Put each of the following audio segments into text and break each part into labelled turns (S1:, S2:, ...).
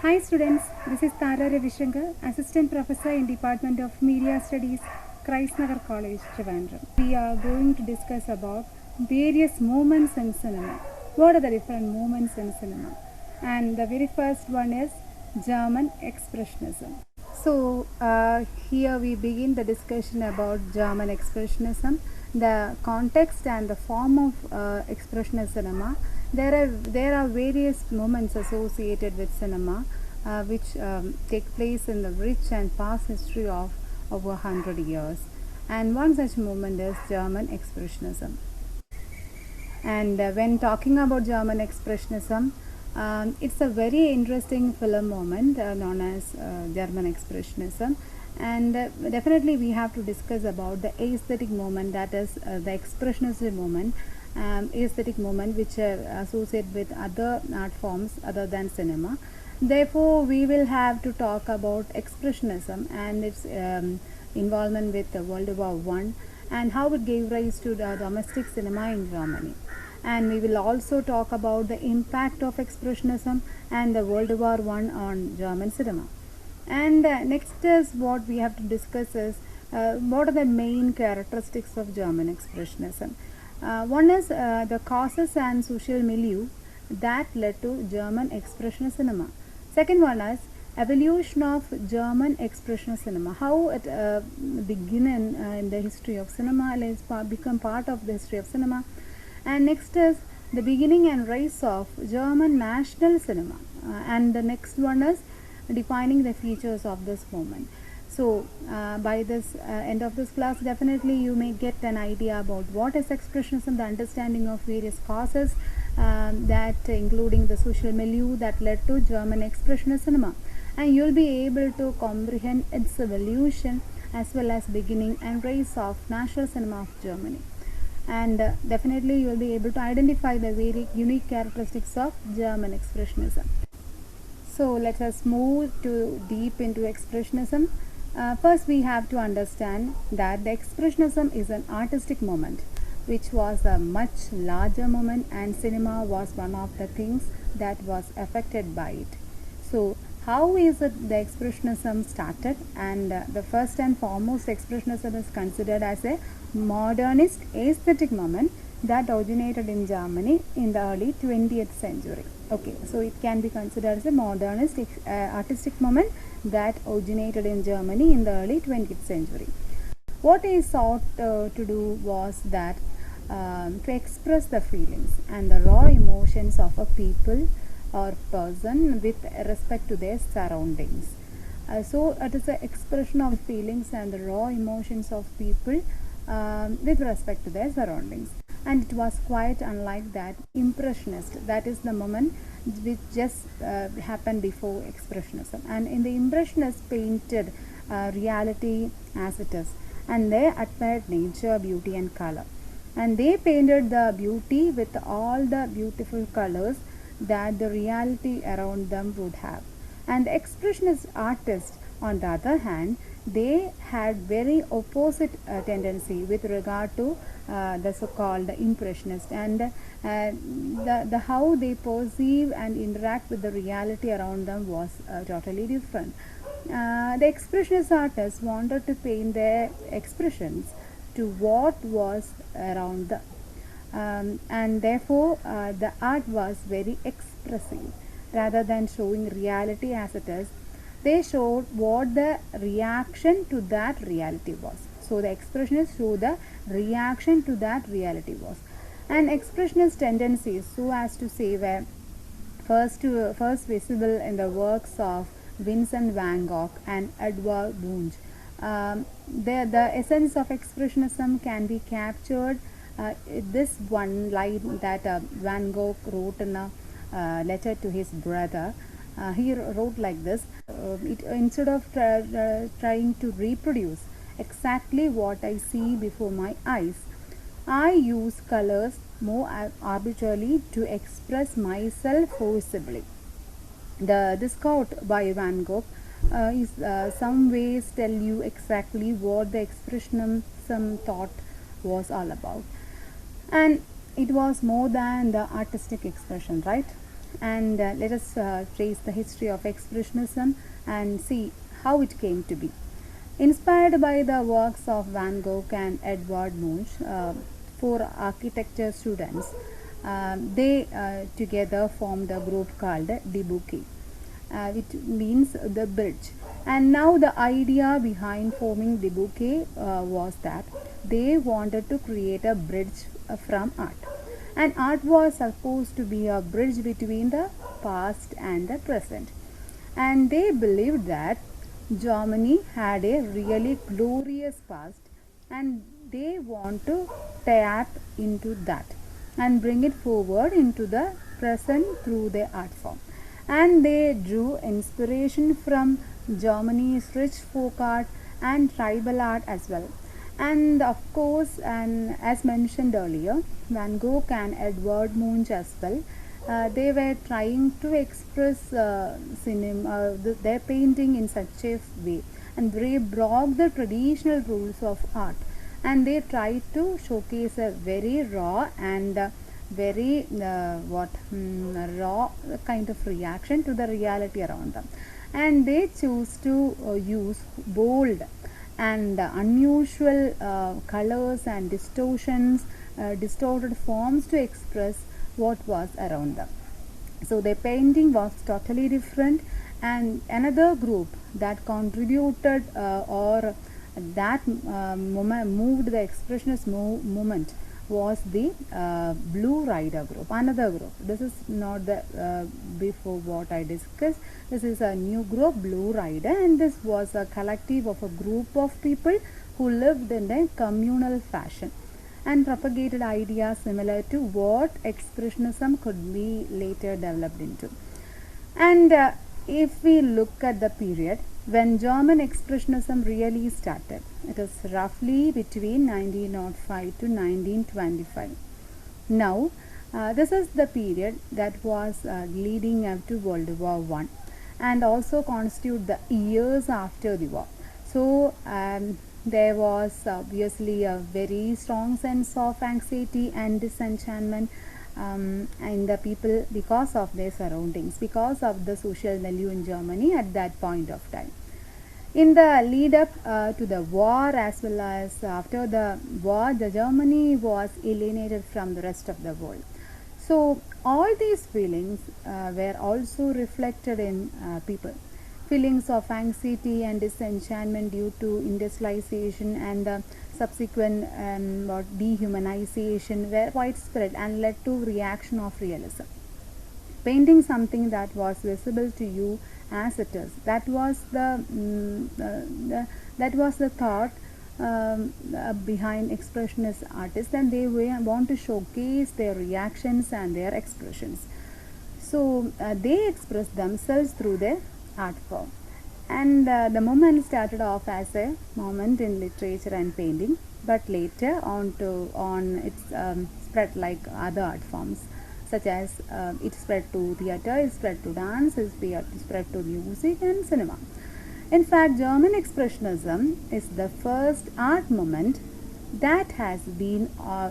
S1: Hi students, this is Tara Ravishankar, Assistant Professor in Department of Media Studies, Christ Nagar College, Trivandrum. We are going to discuss about various movements in cinema. What are the different movements in cinema? And the very first one is German Expressionism. Here we begin the discussion about German Expressionism, the context and the form of expressionist cinema. There are various moments associated with cinema which take place in the rich and past history of over 100 years. And one such moment is German Expressionism. And when talking about German Expressionism, it's a very interesting film moment known as German Expressionism. And definitely we have to discuss about the aesthetic moment, that is the expressionist moment, aesthetic moment which associate with other art forms other than cinema. Therefore, we will have to talk about expressionism and its involvement with World War I and how it gave rise to the domestic cinema in Germany. And we will also talk about the impact of expressionism and the World War I on German cinema. And next is what we have to discuss is what are the main characteristics of German expressionism. One is the causes and social milieu that led to German expressionist cinema. Second one is evolution of German expressionist cinema, how it began in the history of cinema, it's become part of the history of cinema. And next is the beginning and rise of German national cinema. And the next one is defining the features of this movement. So by this end of this class, definitely you may get an idea about what is expressionism, the understanding of various causes that including the social milieu that led to German expressionist cinema, and you'll be able to comprehend its evolution as well as beginning and rise of national cinema of Germany. And definitely you will be able to identify the very unique characteristics of German expressionism. So let us move to deep into expressionism. First we have to understand that the expressionism is an artistic moment which was a much larger moment, and cinema was one of the things that was affected by it. So how is it the expressionism started? And the first and foremost, expressionism is considered as a modernist aesthetic moment that originated in Germany in the early 20th century. Okay, so it can be considered as a modernist artistic moment that originated in Germany in the early 20th century. What he sought to do was that to express the feelings and the raw emotions of a people or person with respect to their surroundings. So it is an expression of feelings and the raw emotions of people with respect to their surroundings. And it was quite unlike that impressionist, that is the moment which just happened before expressionism. And in the impressionists painted reality as it is, and they admired nature, beauty and color, and they painted the beauty with all the beautiful colors that the reality around them would have. And the expressionist artists, on the other hand, they had very opposite tendency with regard to the so-called impressionist, and the how they perceive and interact with the reality around them was totally different. The expressionist artists wanted to paint their expressions to what was around them, and therefore the art was very expressive rather than showing reality as it is. They showed what the reaction to that reality was. So the expressionists show the reaction to that reality was. And expressionist tendencies, so as to say, were first visible in the works of Vincent van Gogh and Edvard Munch. The essence of expressionism can be captured this one line that Van Gogh wrote in a letter to his brother. He wrote like this, instead of trying to reproduce exactly what I see before my eyes, I use colors more arbitrarily to express myself forcibly. This quote by Van Gogh is some ways tell you exactly what the expressionism thought was all about. And it was more than the artistic expression, right? and let us trace the history of Expressionism and see how it came to be. Inspired by the works of Van Gogh and Edvard Munch, four architecture students, they together formed a group called the Bouquet, which means the bridge. And now the idea behind forming the Bouquet was that they wanted to create a bridge from art. And art was supposed to be a bridge between the past and the present. And they believed that Germany had a really glorious past, and they want to tap into that and bring it forward into the present through their art form. And they drew inspiration from Germany's rich folk art and tribal art as well. And of course, and as mentioned earlier, Van Gogh and Edvard Munch as well, they were trying to express their painting in such a way, and they broke the traditional rules of art, and they tried to showcase a very raw and very raw kind of reaction to the reality around them. And they choose to use bold and unusual colors and distortions, distorted forms to express what was around them. So their painting was totally different. And another group that contributed or that moved the expressionist movement was the Blue Rider group, another group. This is not the before what I discussed. This is a new group, Blue Rider, and this was a collective of a group of people who lived in a communal fashion and propagated ideas similar to what Expressionism could be later developed into. And if we look at the period when German Expressionism really started, it is roughly between 1905 to 1925. Now, this is the period that was leading up to World War I and also constitute the years after the war. So, there was obviously a very strong sense of anxiety and disenchantment in the people because of their surroundings, because of the social milieu in Germany at that point of time. In the lead up to the war as well as after the war, the Germany was alienated from the rest of the world. So all these feelings were also reflected in people. Feelings of anxiety and disenchantment due to industrialization and the subsequent dehumanization were widespread and led to reaction of realism. Painting something that was visible to you as it is. That was the thought behind expressionist artists, and they want to showcase their reactions and their expressions. So they express themselves through their art form. And the movement started off as a moment in literature and painting, but later on it's spread like other art forms, such as it spread to theatre, it spread to dance, it spread to music and cinema. In fact, German Expressionism is the first art movement that has been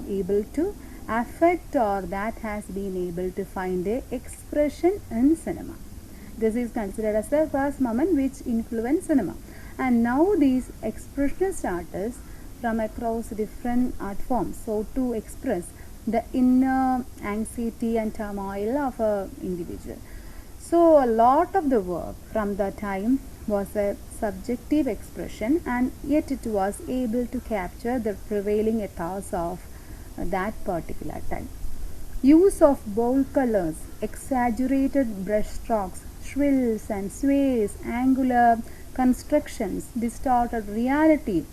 S1: able to affect or that has been able to find a expression in cinema. This is considered as the first moment which influenced cinema. And now these expressionist artists from across different art forms, so to express the inner anxiety and turmoil of an individual. So a lot of the work from the time was a subjective expression, and yet it was able to capture the prevailing ethos of that particular time. Use of bold colors, exaggerated brush strokes, shrills and sways, angular constructions, distorted reality.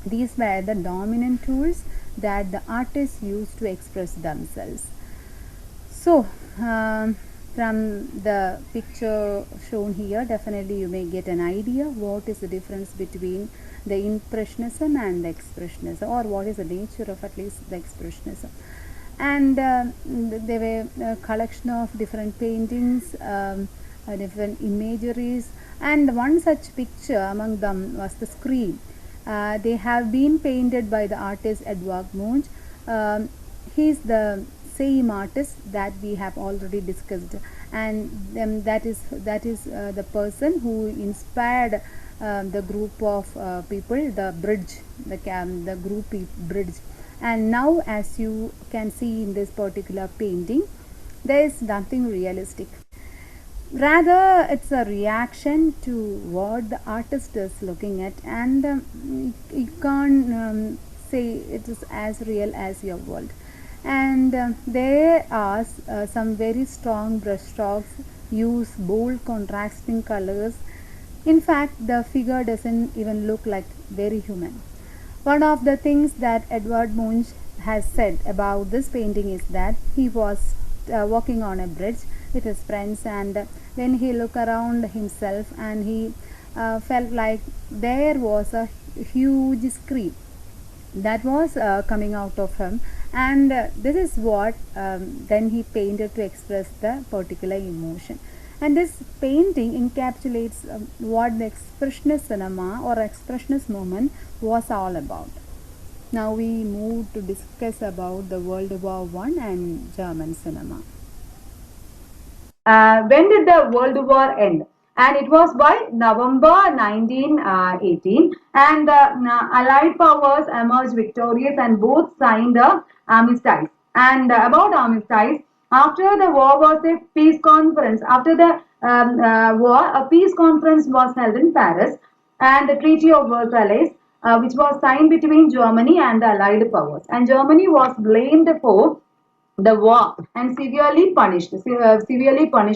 S1: These were the dominant tools that the artists used to express themselves. So, from the picture shown here, definitely you may get an idea what is the difference between the Impressionism and the Expressionism, or what is the nature of at least the Expressionism. And there were a collection of different paintings, different imageries, and one such picture among them was the Scream. They have been painted by the artist Edvard Munch. He is the same artist that we have already discussed, and that is the person who inspired the group of people, the bridge, the group bridge. And now, as you can see in this particular painting, there is nothing realistic. Rather, it's a reaction to what the artist is looking at, and you can't say it is as real as your world. And there are some very strong brushstrokes, use bold contrasting colors. In fact, the figure doesn't even look like very human. One of the things that Edvard Munch has said about this painting is that he was walking on a bridge with his friends, and when he looked around himself, and he felt like there was a huge scream that was coming out of him, and this is what then he painted to express the particular emotion. And this painting encapsulates what the expressionist cinema or expressionist movement was all about. Now we move to discuss about the World War I and German cinema.
S2: When did the World War end? And it was by November 1918, and the Allied powers emerged victorious and both signed the armistice. And about armistice, after the war was a peace conference. After the war, a peace conference was held in Paris, and the Treaty of Versailles, which was signed between Germany and the Allied powers. And Germany was blamed for the war and severely punished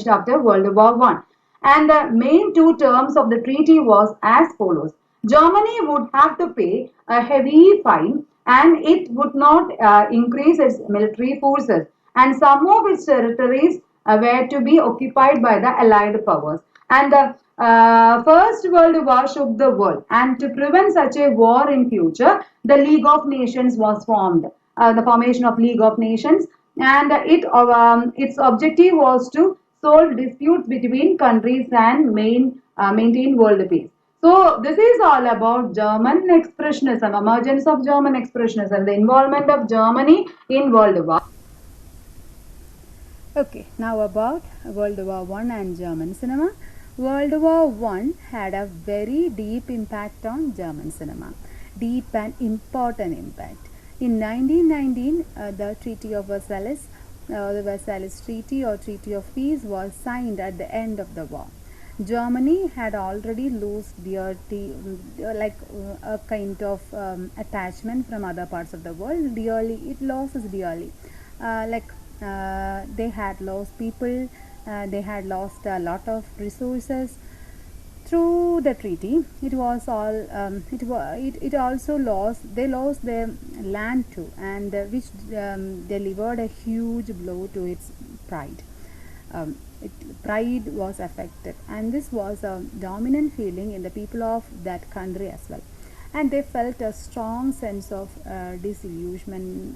S2: after World War One. And the main two terms of the treaty was as follows: Germany would have to pay a heavy fine, and it would not increase its military forces, and some of its territories were to be occupied by the Allied powers. And the First World War shook the world, and to prevent such a war in future, the League of Nations was formed. The formation of League of Nations, and its objective was to solve disputes between countries and maintain world peace. So this is all about German expressionism, emergence of German expressionism, the involvement of Germany in World War.
S1: Okay, now about World War I and German cinema. World War I had a very deep impact on German cinema, deep and important impact. In 1919, the Treaty of Versailles, the Versailles Treaty or Treaty of Peace was signed at the end of the war. Germany had already lost dearly, a kind of attachment from other parts of the world. Dearly, it loses dearly. They had lost people, they had lost a lot of resources through the treaty. It was all it also lost, they lost their land too, and which delivered a huge blow to its pride. Pride was affected, and this was a dominant feeling in the people of that country as well, and they felt a strong sense of disillusionment,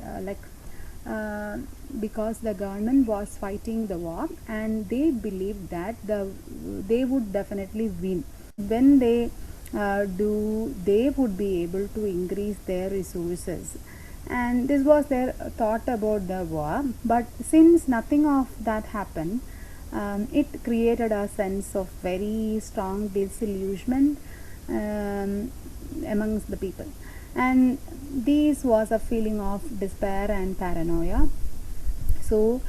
S1: because the government was fighting the war, and they believed that they would definitely win. When they they would be able to increase their resources, and this was their thought about the war. But since nothing of that happened, it created a sense of very strong disillusionment amongst the people, and this was a feeling of despair and paranoia. So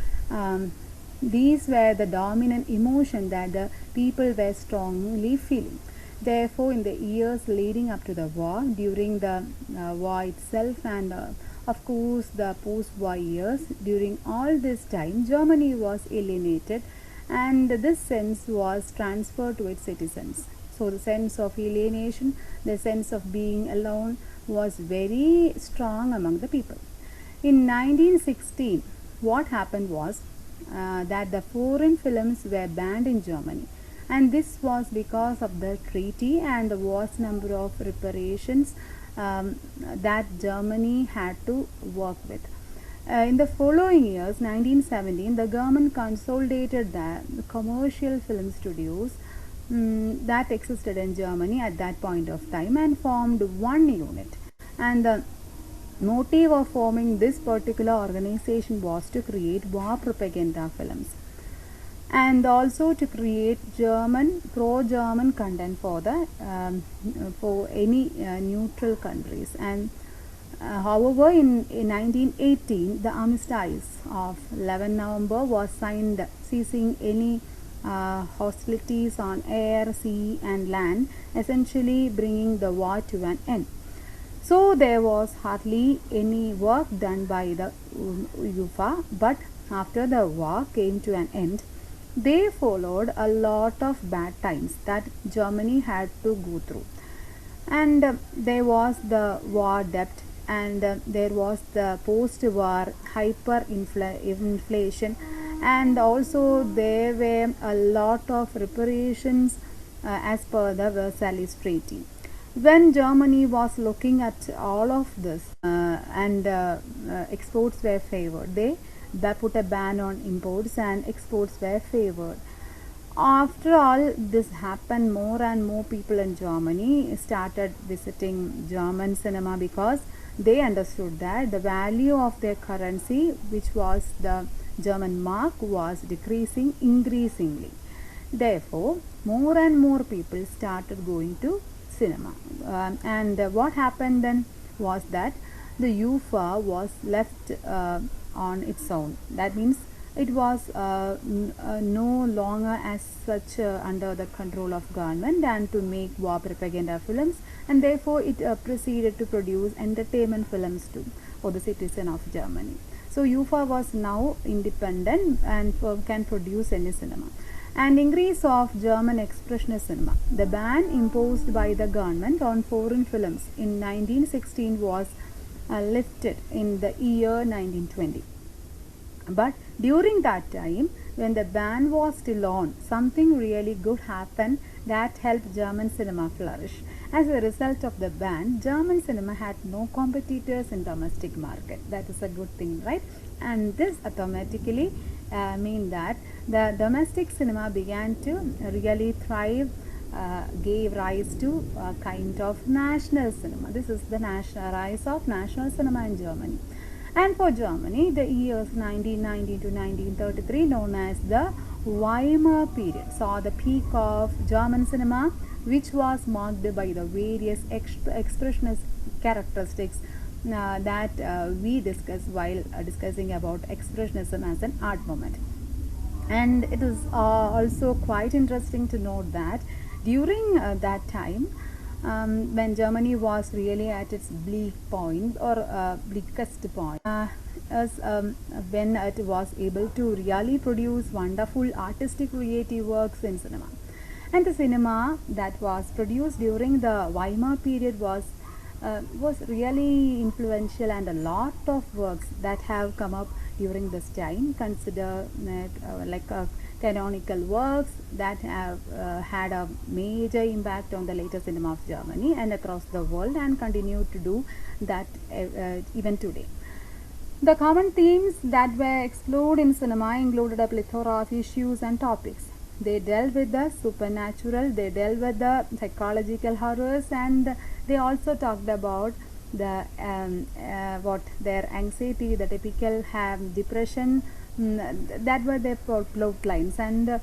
S1: these were the dominant emotion that the people were strongly feeling. Therefore, in the years leading up to the war, during the war itself, and of course the post-war years, during all this time, Germany was alienated, and this sense was transferred to its citizens. So the sense of alienation, the sense of being alone, was very strong among the people. In 1916, what happened was that the foreign films were banned in Germany, and this was because of the treaty and the vast number of reparations that Germany had to work with. In the following years, 1917, the government consolidated the commercial film studios that existed in Germany at that point of time, and formed one unit. And motive of forming this particular organization was to create war propaganda films and also to create German pro-German content for the for any neutral countries. And however, in 1918, the armistice of 11 November was signed, ceasing any hostilities on air, sea, and land, essentially bringing the war to an end. So there was hardly any work done by the UFA, but after the war came to an end, they followed a lot of bad times that Germany had to go through. And there was the war debt, and there was the post-war hyperinflation, and also there were a lot of reparations as per the Versailles Treaty. When Germany was looking at all of this and exports were favored, they put a ban on imports and exports were favored. After all this happened, more and more people in Germany started visiting German cinema because they understood that the value of their currency, which was the German mark, was decreasing increasingly. Therefore, more and more people started going to cinema. And what happened then was that the UFA was left on its own. That means it was no longer as such under the control of government and to make war propaganda films, and therefore it proceeded to produce entertainment films too for the citizen of Germany. So UFA was now independent and can produce any cinema. And increase of German expressionist cinema. The ban imposed by the government on foreign films in 1916 was lifted in the year 1920. But during that time, when the ban was still on, something really good happened that helped German cinema flourish. As a result of the ban, German cinema had no competitors in domestic market. That is a good thing, right? And this automatically mean that the domestic cinema began to really thrive, gave rise to a kind of national cinema. This is the rise of national cinema in Germany. And for Germany, the years 1919 to 1933, known as the Weimar period, saw the peak of German cinema, which was marked by the various expressionist characteristics that we discussed while discussing about expressionism as an art movement. And it is also quite interesting to note that during that time, when Germany was really at its bleak point or bleakest point, when it was able to really produce wonderful artistic creative works in cinema. And the cinema that was produced during the Weimar period was really influential, and a lot of works that have come up during this time consider canonical works that have had a major impact on the later cinema of Germany and across the world, and continue to do that even today. The common themes that were explored in cinema included a plethora of issues and topics. They dealt with the supernatural, they dealt with the psychological horrors, and they also talked about the their anxiety, the typical depression. That were their plot lines, and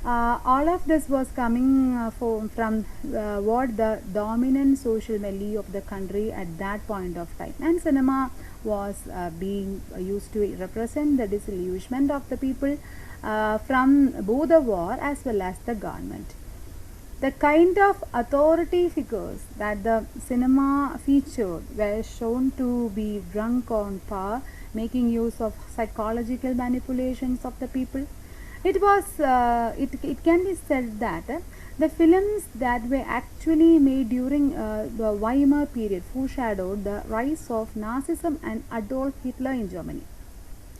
S1: all of this was coming from what the dominant social milieu of the country at that point of time. And cinema was being used to represent the disillusionment of the people from both the war as well as the government. The kind of authority figures that the cinema featured were shown to be drunk on power, making use of psychological manipulations of the people. It can be said that the films that were actually made during the Weimar period foreshadowed the rise of Nazism and Adolf Hitler in Germany.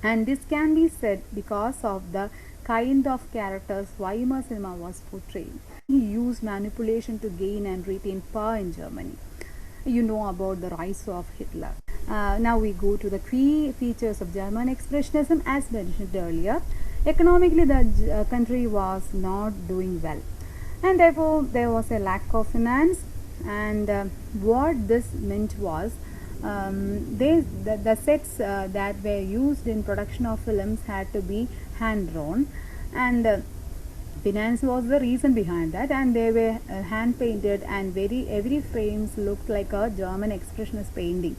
S1: And this can be said because of the kind of characters Weimar cinema was portraying. He used manipulation to gain and retain power in Germany. You know about the rise of Hitler. Now we go to the key features of German expressionism. As mentioned earlier, economically the country was not doing well, and therefore there was a lack of finance. And what this meant was The sets that were used in production of films had to be hand drawn, and finance was the reason behind that, and they were hand painted, and every frames looked like a German expressionist painting.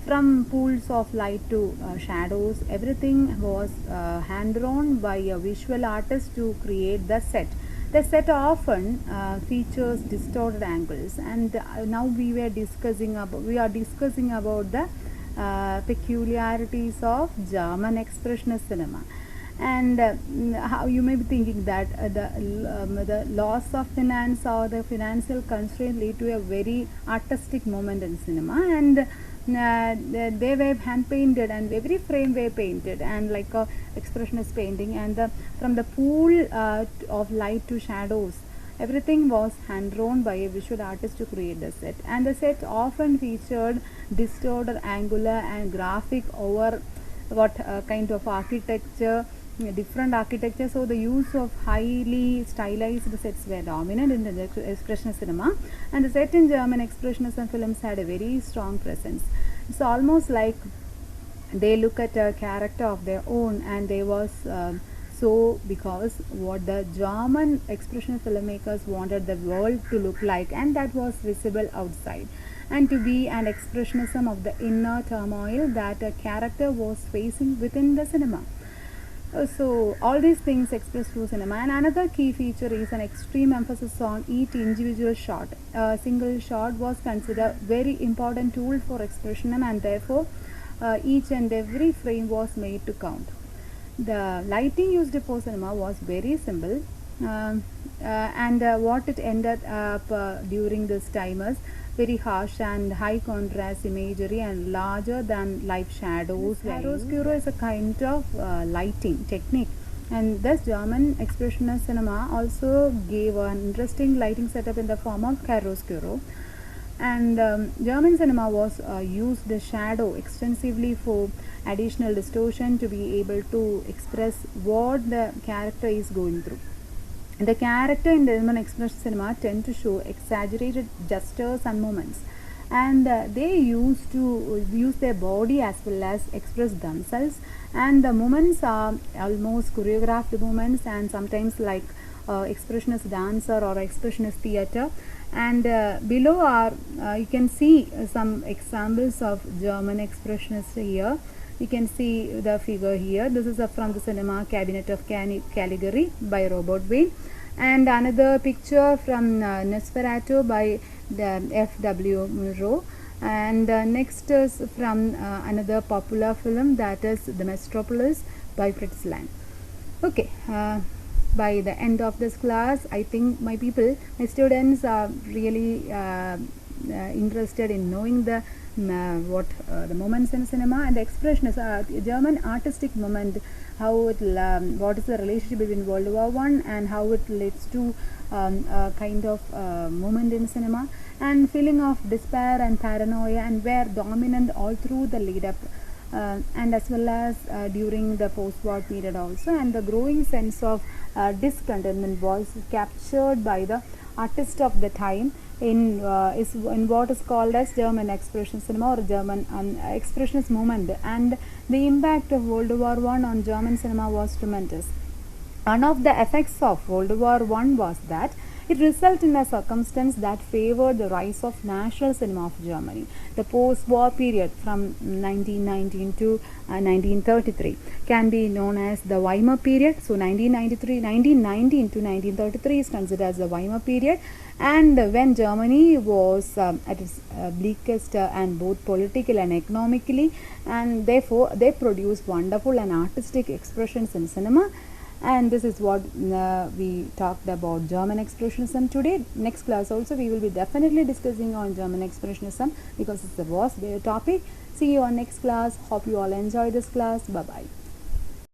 S1: From pools of light to shadows, everything was hand drawn by a visual artist to create the set. The set often features distorted angles, and now we are discussing about the peculiarities of German expressionist cinema. And how you may be thinking that the loss of finance or the financial constraint lead to a very artistic moment in cinema, and they were hand painted, and every frame were painted, and like a expressionist painting, and from the pool of light to shadows, everything was hand drawn by a visual artist to create the set. And the set often featured distorted angular and graphic over what kind of architecture, different architecture. So the use of highly stylized sets were dominant in the expressionist cinema, and the set in German expressionism films had a very strong presence. It's almost like they look at a character of their own, and they was so because what the German expressionist filmmakers wanted the world to look like, and that was visible outside, and to be an expressionism of the inner turmoil that a character was facing within the cinema. So all these things expressed through cinema. And another key feature is an extreme emphasis on each individual shot. A single shot was considered very important tool for expressionism, and therefore each and every frame was made to count. The lighting used for cinema was very simple, and what it ended up during this time is very harsh and high contrast imagery and larger than life shadows. Chiaroscuro is a kind of lighting technique, and thus German expressionist cinema also gave an interesting lighting setup in the form of chiaroscuro. And German cinema was used the shadow extensively for additional distortion to be able to express what the character is going through. The character in German expressionist cinema tend to show exaggerated gestures and movements, and they used to use their body as well as express themselves, and the movements are almost choreographed movements, and sometimes like expressionist dancer or expressionist theater. And below are you can see some examples of German expressionists here. You can see the figure here. This is from the cinema Cabinet of Caligari by Robert Wayne, and another picture from Nosferatu by F.W. Murnau, and next is from another popular film, that is The Metropolis by Fritz Lang. Okay, by the end of this class, I think my students are really interested in knowing the the moments in cinema and the expressions, German artistic moment, how it what is the relationship between World War I and how it leads to a kind of moment in cinema, and feeling of despair and paranoia, and were dominant all through the lead up, and as well as during the post-war period also, and the growing sense of discontentment was captured by the artist of the time in what is called as German expression cinema or German expressionist movement, and the impact of World War I on German cinema was tremendous. One of the effects of World War I was that it resulted in a circumstance that favored the rise of national cinema of Germany. The post-war period from 1919 to 1933 can be known as the Weimar period. So 1919 to 1933 is considered as the Weimar period, and when Germany was at its bleakest and both political and economically, and therefore they produced wonderful and artistic expressions in cinema. And this is what we talked about German expressionism today. Next class also we will be definitely discussing on German expressionism because it's a vast topic. See you on next class. Hope you all enjoy this class. Bye bye.